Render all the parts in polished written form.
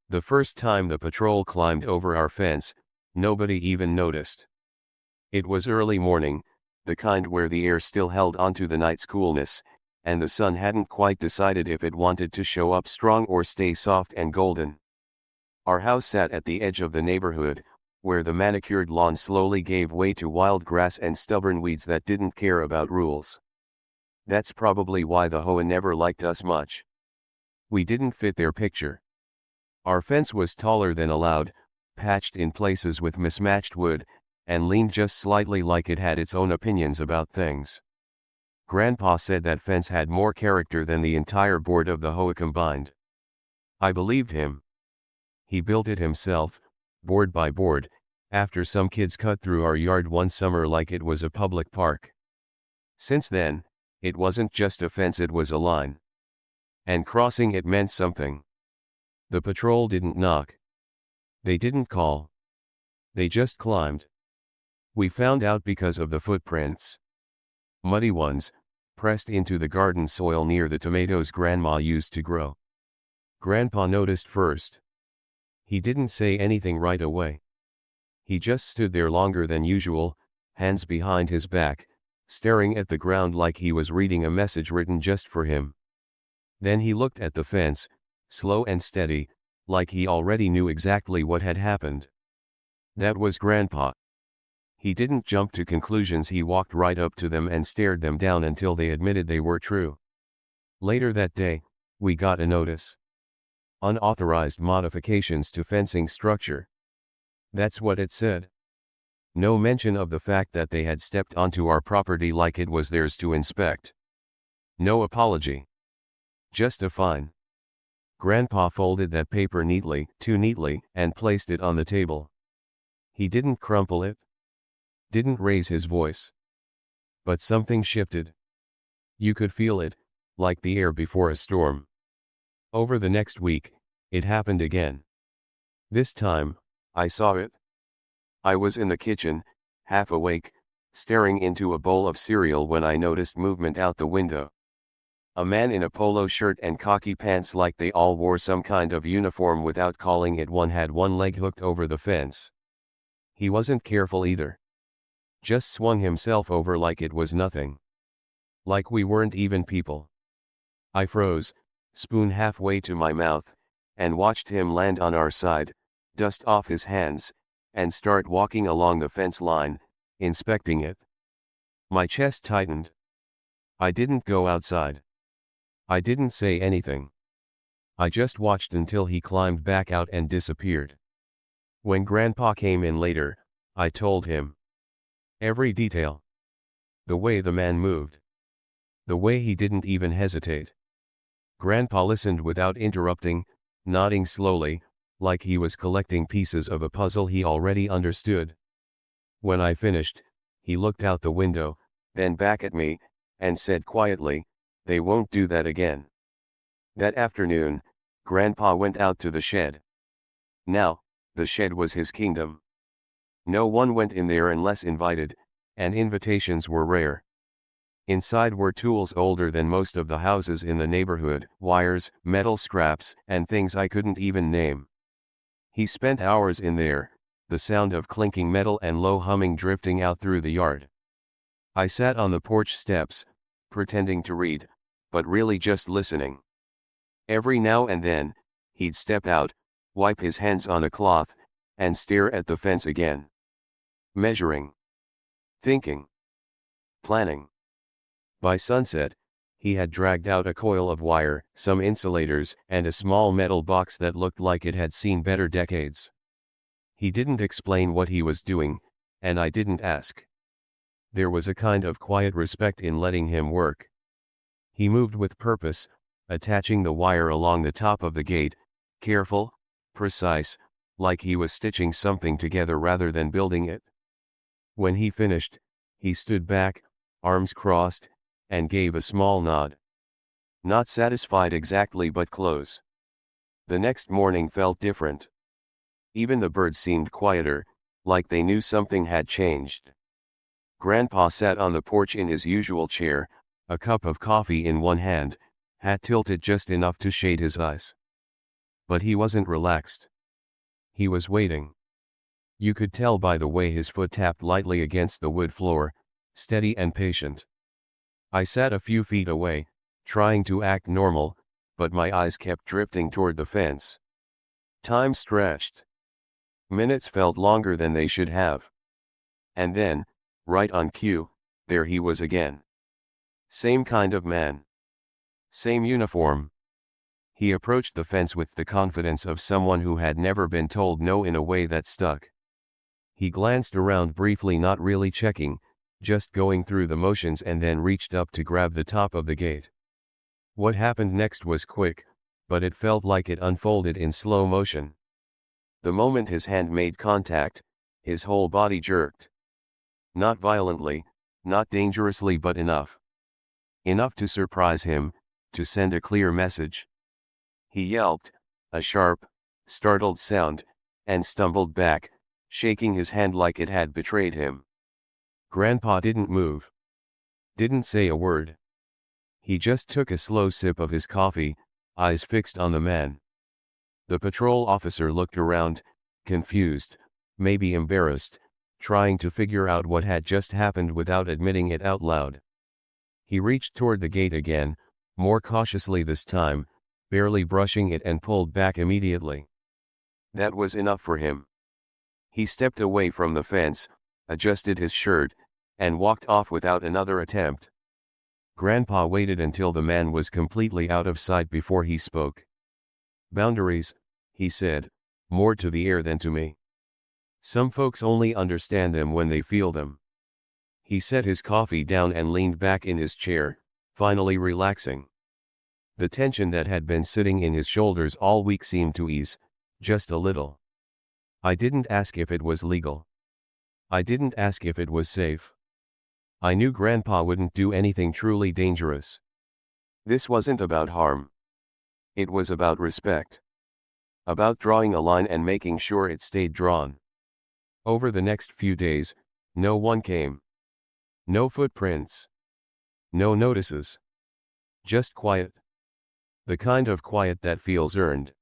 The first time the patrol climbed over our fence, nobody even noticed. It was early morning, the kind where the air still held onto the night's coolness, and the sun hadn't quite decided if it wanted to show up strong or stay soft and golden. Our house sat at the edge of the neighborhood, where the manicured lawn slowly gave way to wild grass and stubborn weeds that didn't care about rules. That's probably why the HOA never liked us much. We didn't fit their picture. Our fence was taller than allowed, patched in places with mismatched wood, and leaned just slightly like it had its own opinions about things. Grandpa said that fence had more character than the entire board of the HOA combined. I believed him. He built it himself, board by board, after some kids cut through our yard one summer like it was a public park. Since then, it wasn't just a fence, it was a line. And crossing it meant something. The patrol didn't knock. They didn't call. They just climbed. We found out because of the footprints. Muddy ones, pressed into the garden soil near the tomatoes Grandma used to grow. Grandpa noticed first. He didn't say anything right away. He just stood there longer than usual, hands behind his back, staring at the ground like he was reading a message written just for him. Then he looked at the fence, slow and steady, like he already knew exactly what had happened. That was Grandpa. He didn't jump to conclusions, he walked right up to them and stared them down until they admitted they were true. Later that day, we got a notice. Unauthorized modifications to fencing structure. That's what it said. No mention of the fact that they had stepped onto our property like it was theirs to inspect. No apology. Just a fine. Grandpa folded that paper neatly, too neatly, and placed it on the table. He didn't crumple it. Didn't raise his voice. But something shifted. You could feel it, like the air before a storm. Over the next week, it happened again. This time, I saw it. I was in the kitchen, half awake, staring into a bowl of cereal when I noticed movement out the window. A man in a polo shirt and khaki pants, like they all wore some kind of uniform without calling it one, had one leg hooked over the fence. He wasn't careful either. Just swung himself over like it was nothing. Like we weren't even people. I froze, spoon halfway to my mouth, and watched him land on our side, dust off his hands, and start walking along the fence line, inspecting it. My chest tightened. I didn't go outside. I didn't say anything. I just watched until he climbed back out and disappeared. When Grandpa came in later, I told him. Every detail. The way the man moved. The way he didn't even hesitate. Grandpa listened without interrupting, nodding slowly, like he was collecting pieces of a puzzle he already understood. When I finished, he looked out the window, then back at me, and said quietly, "They won't do that again." That afternoon, Grandpa went out to the shed. Now, the shed was his kingdom. No one went in there unless invited, and invitations were rare. Inside were tools older than most of the houses in the neighborhood, wires, metal scraps, and things I couldn't even name. He spent hours in there, the sound of clinking metal and low humming drifting out through the yard. I sat on the porch steps, pretending to read, but really just listening. Every now and then, he'd step out, wipe his hands on a cloth, and stare at the fence again. Measuring. Thinking. Planning. By sunset, he had dragged out a coil of wire, some insulators, and a small metal box that looked like it had seen better decades. He didn't explain what he was doing, and I didn't ask. There was a kind of quiet respect in letting him work. He moved with purpose, attaching the wire along the top of the gate, careful, precise, like he was stitching something together rather than building it. When he finished, he stood back, arms crossed, and gave a small nod. Not satisfied exactly, but close. The next morning felt different. Even the birds seemed quieter, like they knew something had changed. Grandpa sat on the porch in his usual chair, a cup of coffee in one hand, hat tilted just enough to shade his eyes. But he wasn't relaxed. He was waiting. You could tell by the way his foot tapped lightly against the wood floor, steady and patient. I sat a few feet away, trying to act normal, but my eyes kept drifting toward the fence. Time stretched. Minutes felt longer than they should have. And then, right on cue, there he was again. Same kind of man. Same uniform. He approached the fence with the confidence of someone who had never been told no in a way that stuck. He glanced around briefly, not really checking, just going through the motions, and then reached up to grab the top of the gate. What happened next was quick, but it felt like it unfolded in slow motion. The moment his hand made contact, his whole body jerked. Not violently, not dangerously, but enough. Enough to surprise him, to send a clear message. He yelped, a sharp, startled sound, and stumbled back, shaking his hand like it had betrayed him. Grandpa didn't move. Didn't say a word. He just took a slow sip of his coffee, eyes fixed on the man. The patrol officer looked around, confused, maybe embarrassed, trying to figure out what had just happened without admitting it out loud. He reached toward the gate again, more cautiously this time, barely brushing it, and pulled back immediately. That was enough for him. He stepped away from the fence, adjusted his shirt, and walked off without another attempt. Grandpa waited until the man was completely out of sight before he spoke. Boundaries, he said, more to the air than to me. Some folks only understand them when they feel them. He set his coffee down and leaned back in his chair, finally relaxing. The tension that had been sitting in his shoulders all week seemed to ease, just a little. I didn't ask if it was legal. I didn't ask if it was safe. I knew Grandpa wouldn't do anything truly dangerous. This wasn't about harm. It was about respect. About drawing a line and making sure it stayed drawn. Over the next few days, no one came. No footprints. No notices. Just quiet. The kind of quiet that feels earned.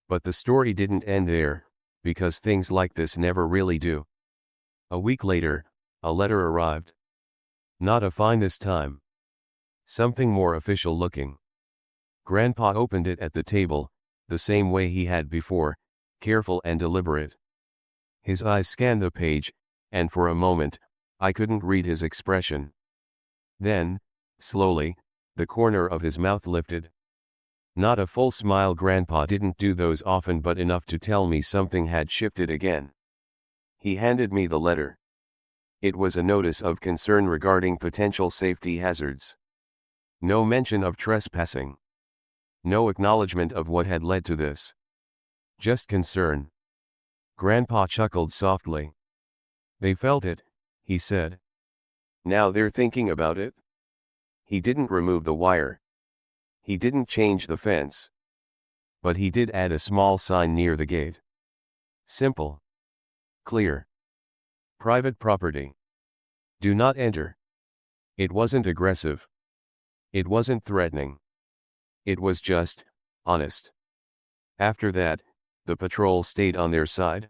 But the story didn't end there, because things like this never really do. A week later, a letter arrived. Not a fine this time. Something more official looking. Grandpa opened it at the table, the same way he had before, careful and deliberate. His eyes scanned the page, and for a moment, I couldn't read his expression. Then, slowly, the corner of his mouth lifted. Not a full smile, Grandpa didn't do those often, but enough to tell me something had shifted again. He handed me the letter. It was a notice of concern regarding potential safety hazards. No mention of trespassing. No acknowledgement of what had led to this. Just concern. Grandpa chuckled softly. They felt it, he said. Now they're thinking about it. He didn't remove the wire. He didn't change the fence. But he did add a small sign near the gate. Simple. Clear. Private property. Do not enter. It wasn't aggressive. It wasn't threatening. It was just, honest. After that, the patrol stayed on their side.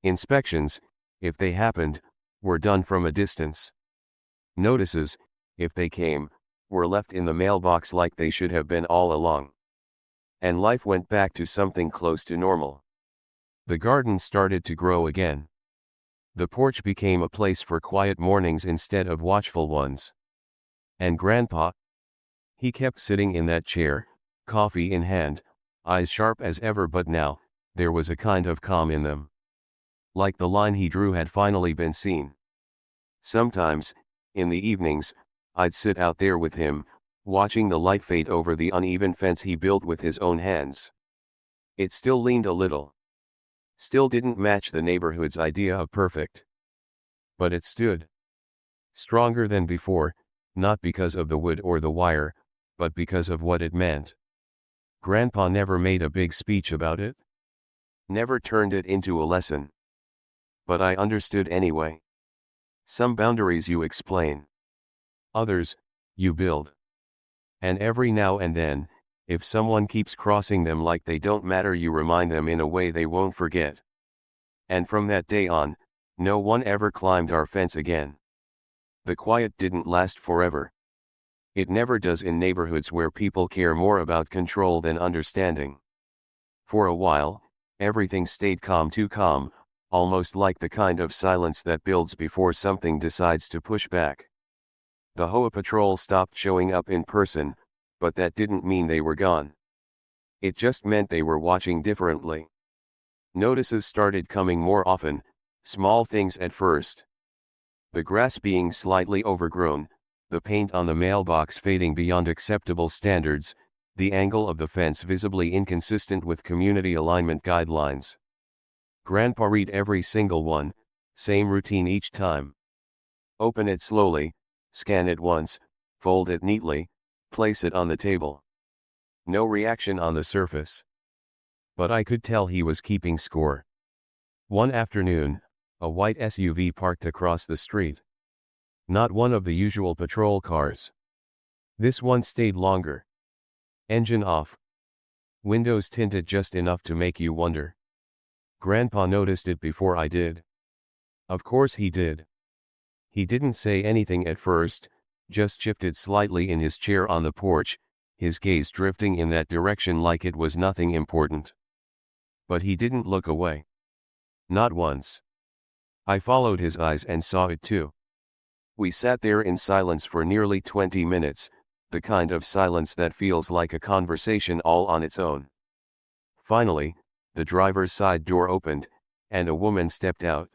Inspections, if they happened, were done from a distance. Notices, if they came, were left in the mailbox like they should have been all along. And life went back to something close to normal. The garden started to grow again. The porch became a place for quiet mornings instead of watchful ones. And Grandpa? He kept sitting in that chair, coffee in hand, eyes sharp as ever, but now, there was a kind of calm in them. Like the line he drew had finally been seen. Sometimes, in the evenings, I'd sit out there with him, watching the light fade over the uneven fence he built with his own hands. It still leaned a little. Still didn't match the neighborhood's idea of perfect. But it stood. Stronger than before, not because of the wood or the wire, but because of what it meant. Grandpa never made a big speech about it. Never turned it into a lesson. But I understood anyway. Some boundaries you explain. Others, you build. And every now and then, If someone keeps crossing them like they don't matter, you remind them in a way they won't forget. And from that day on, no one ever climbed our fence again. The quiet didn't last forever. It never does in neighborhoods where people care more about control than understanding. For a while, everything stayed calm, too calm, almost like the kind of silence that builds before something decides to push back. The HOA patrol stopped showing up in person, but that didn't mean they were gone. It just meant they were watching differently. Notices started coming more often, small things at first. The grass being slightly overgrown, the paint on the mailbox fading beyond acceptable standards, the angle of the fence visibly inconsistent with community alignment guidelines. Grandpa read every single one, same routine each time. Open it slowly, scan it once, fold it neatly, place it on the table. No reaction on the surface. But I could tell he was keeping score. One afternoon, a white SUV parked across the street. Not one of the usual patrol cars. This one stayed longer. Engine off. Windows tinted just enough to make you wonder. Grandpa noticed it before I did. Of course he did. He didn't say anything at first, just shifted slightly in his chair on the porch, his gaze drifting in that direction like it was nothing important. But he didn't look away. Not once. I followed his eyes and saw it too. We sat there in silence for nearly 20 minutes, the kind of silence that feels like a conversation all on its own. Finally, the driver's side door opened, and a woman stepped out.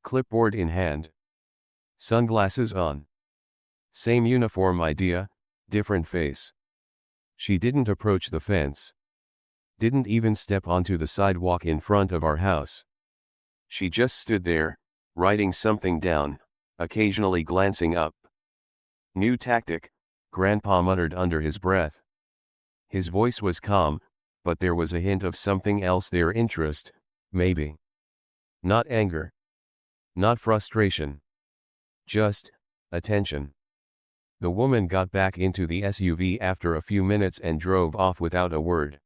Clipboard in hand. Sunglasses on. Same uniform idea, different face. She didn't approach the fence. Didn't even step onto the sidewalk in front of our house. She just stood there, writing something down, occasionally glancing up. New tactic, Grandpa muttered under his breath. His voice was calm, but there was a hint of something else there, interest, maybe. Not anger. Not frustration. Just attention. The woman got back into the SUV after a few minutes and drove off without a word.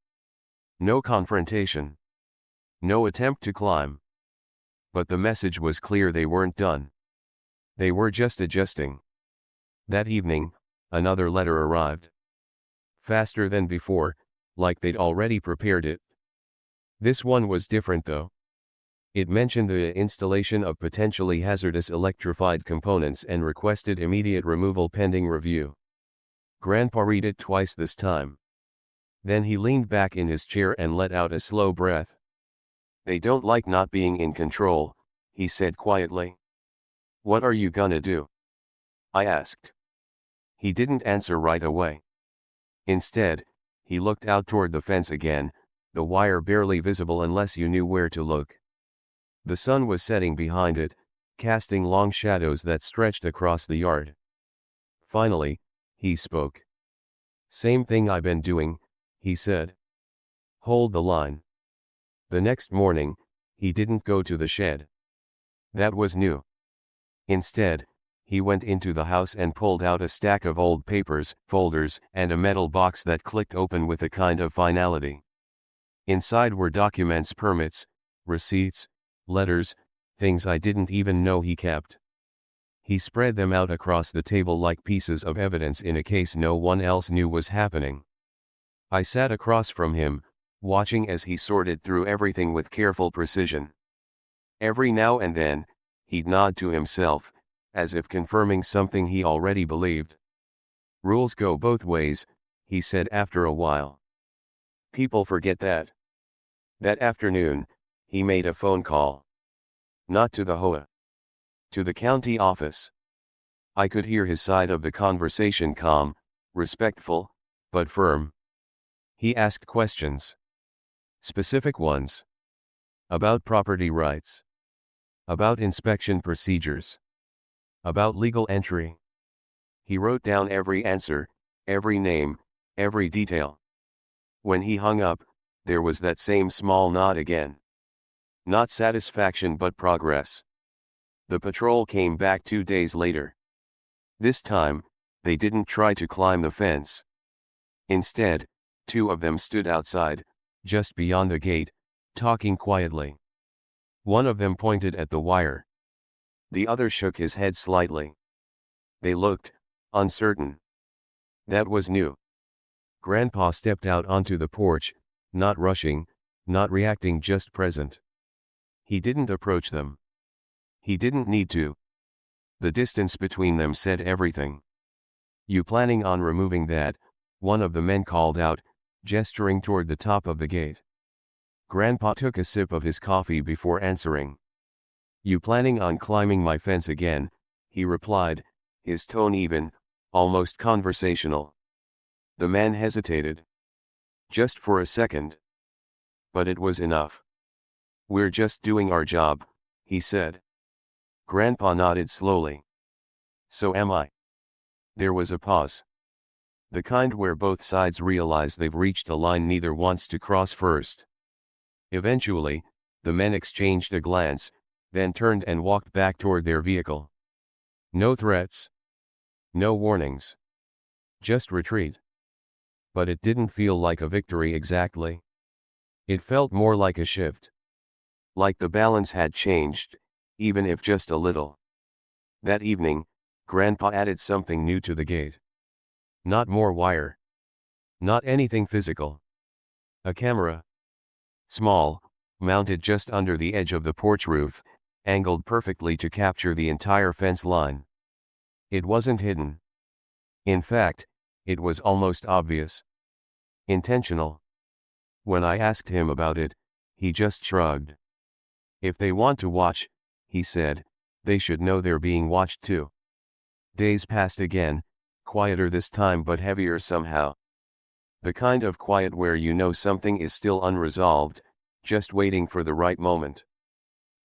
No confrontation. No attempt to climb. But the message was clear: they weren't done. They were just adjusting. That evening, another letter arrived. Faster than before, like they'd already prepared it. This one was different though. It mentioned the installation of potentially hazardous electrified components and requested immediate removal pending review. Grandpa read it twice this time. Then he leaned back in his chair and let out a slow breath. They don't like not being in control, he said quietly. What are you gonna do? I asked. He didn't answer right away. Instead, he looked out toward the fence again, the wire barely visible unless you knew where to look. The sun was setting behind it, casting long shadows that stretched across the yard. Finally, he spoke. Same thing I've been doing, he said. Hold the line. The next morning, he didn't go to the shed. That was new. Instead, he went into the house and pulled out a stack of old papers, folders, and a metal box that clicked open with a kind of finality. Inside were documents, permits, receipts, letters, things I didn't even know he kept. He spread them out across the table like pieces of evidence in a case no one else knew was happening. I sat across from him, watching as he sorted through everything with careful precision. Every now and then, he'd nod to himself, as if confirming something he already believed. Rules go both ways, he said after a while. People forget that. That afternoon, he made a phone call. Not to the HOA. To the county office. I could hear his side of the conversation, calm, respectful, but firm. He asked questions. Specific ones. About property rights. About inspection procedures. About legal entry. He wrote down every answer, every name, every detail. When he hung up, there was that same small nod again. Not satisfaction but progress. The patrol came back 2 days later. This time, they didn't try to climb the fence. Instead, Two of them stood outside, just beyond the gate, talking quietly. One of them pointed at the wire. The other shook his head slightly. They looked uncertain. That was new. Grandpa stepped out onto the porch, not rushing, not reacting, just present. He didn't approach them. He didn't need to. The distance between them said everything. "You planning on removing that?" one of the men called out, gesturing toward the top of the gate. Grandpa took a sip of his coffee before answering. "You planning on climbing my fence again?" he replied, his tone even, almost conversational. The man hesitated. Just for a second. But it was enough. "We're just doing our job," he said. Grandpa nodded slowly. "So am I." There was a pause. The kind where both sides realize they've reached a line neither wants to cross first. Eventually, the men exchanged a glance, then turned and walked back toward their vehicle. No threats. No warnings. Just retreat. But it didn't feel like a victory exactly. It felt more like a shift. Like the balance had changed, even if just a little. That evening, Grandpa added something new to the gate. Not more wire. Not anything physical. A camera. Small, mounted just under the edge of the porch roof, angled perfectly to capture the entire fence line. It wasn't hidden. In fact, it was almost obvious. Intentional. When I asked him about it, he just shrugged. "If they want to watch," he said, "they should know they're being watched too." Days passed again, quieter this time but heavier somehow. The kind of quiet where you know something is still unresolved, just waiting for the right moment.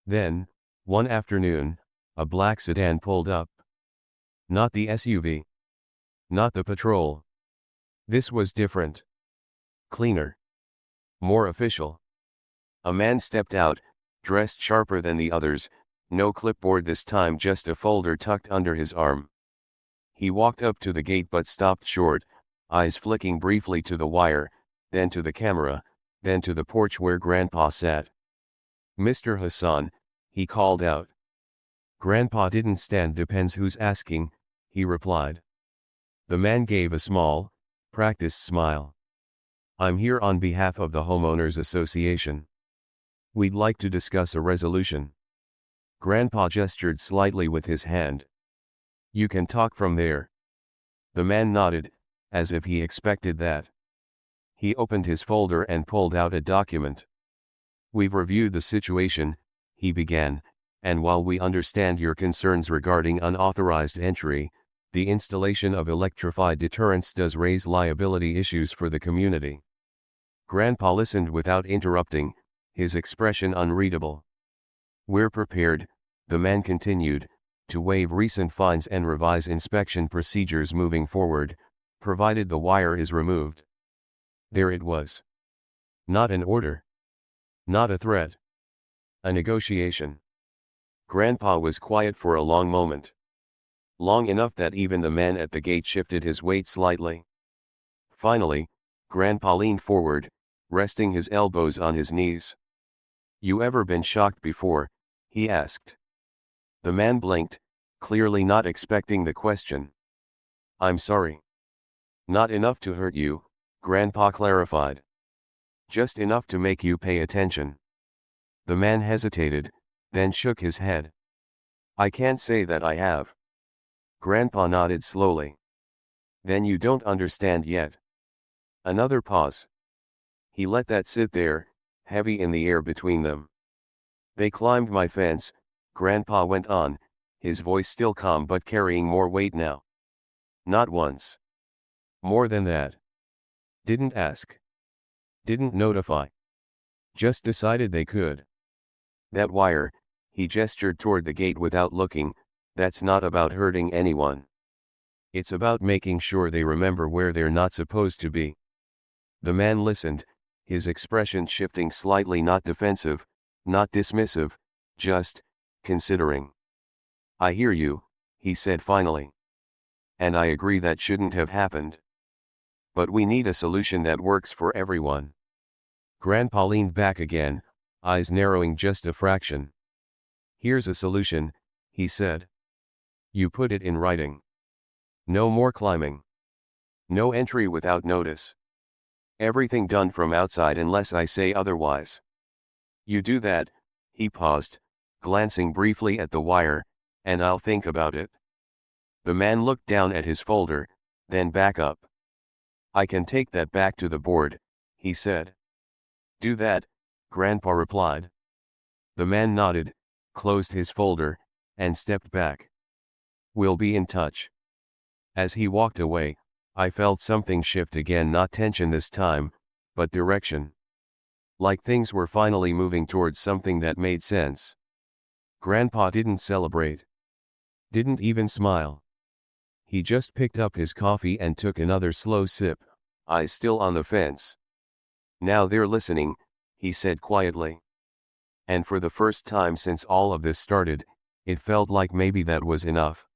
Then, one afternoon, a black sedan pulled up. Not the SUV. Not the patrol. This was different. Cleaner. More official. A man stepped out, dressed sharper than the others, no clipboard this time, just a folder tucked under his arm. He walked up to the gate but stopped short, eyes flicking briefly to the wire, then to the camera, then to the porch where Grandpa sat. "Mr. Hassan," he called out. Grandpa didn't stand. "Depends who's asking," he replied. The man gave a small, practiced smile. "I'm here on behalf of the Homeowners Association. We'd like to discuss a resolution." Grandpa gestured slightly with his hand. "You can talk from there." The man nodded, as if he expected that. He opened his folder and pulled out a document. "We've reviewed the situation," he began, "and while we understand your concerns regarding unauthorized entry, the installation of electrified deterrents does raise liability issues for the community." Grandpa listened without interrupting, his expression unreadable. "We're prepared," the man continued, "to waive recent fines and revise inspection procedures moving forward, provided the wire is removed." There it was. Not an order. Not a threat. A negotiation. Grandpa was quiet for a long moment. Long enough that even the man at the gate shifted his weight slightly. Finally, Grandpa leaned forward, resting his elbows on his knees. "You ever been shocked before?" he asked. The man blinked, clearly not expecting the question. "I'm sorry." "Not enough to hurt you," Grandpa clarified. "Just enough to make you pay attention." The man hesitated, then shook his head. "I can't say that I have." Grandpa nodded slowly. "Then you don't understand yet." Another pause. He let that sit there, heavy in the air between them. "They climbed my fence," Grandpa went on, his voice still calm but carrying more weight now. "Not once. More than that. Didn't ask. Didn't notify. Just decided they could. That wire," he gestured toward the gate without looking, "that's not about hurting anyone. It's about making sure they remember where they're not supposed to be." The man listened, his expression shifting slightly, not defensive, not dismissive, just considering. "I hear you," he said finally. "And I agree that shouldn't have happened. But we need a solution that works for everyone. Grandpa leaned back again, eyes narrowing just a fraction. Here's a solution, he said. You put it in writing. No more climbing. No entry without notice. Everything done from outside unless I say otherwise. You do that, he paused, glancing briefly at the wire, and I'll think about it. The man looked down at his folder, then back up. I can take that back to the board, he said. Do that, Grandpa replied. The man nodded, closed his folder, and stepped back. We'll be in touch. As he walked away, I felt something shift again, not tension this time, but direction. Like things were finally moving towards something that made sense. Grandpa didn't celebrate. Didn't even smile. He just picked up his coffee and took another slow sip, eyes still on the fence. Now they're listening, he said quietly. And for the first time since all of this started, it felt like maybe that was enough.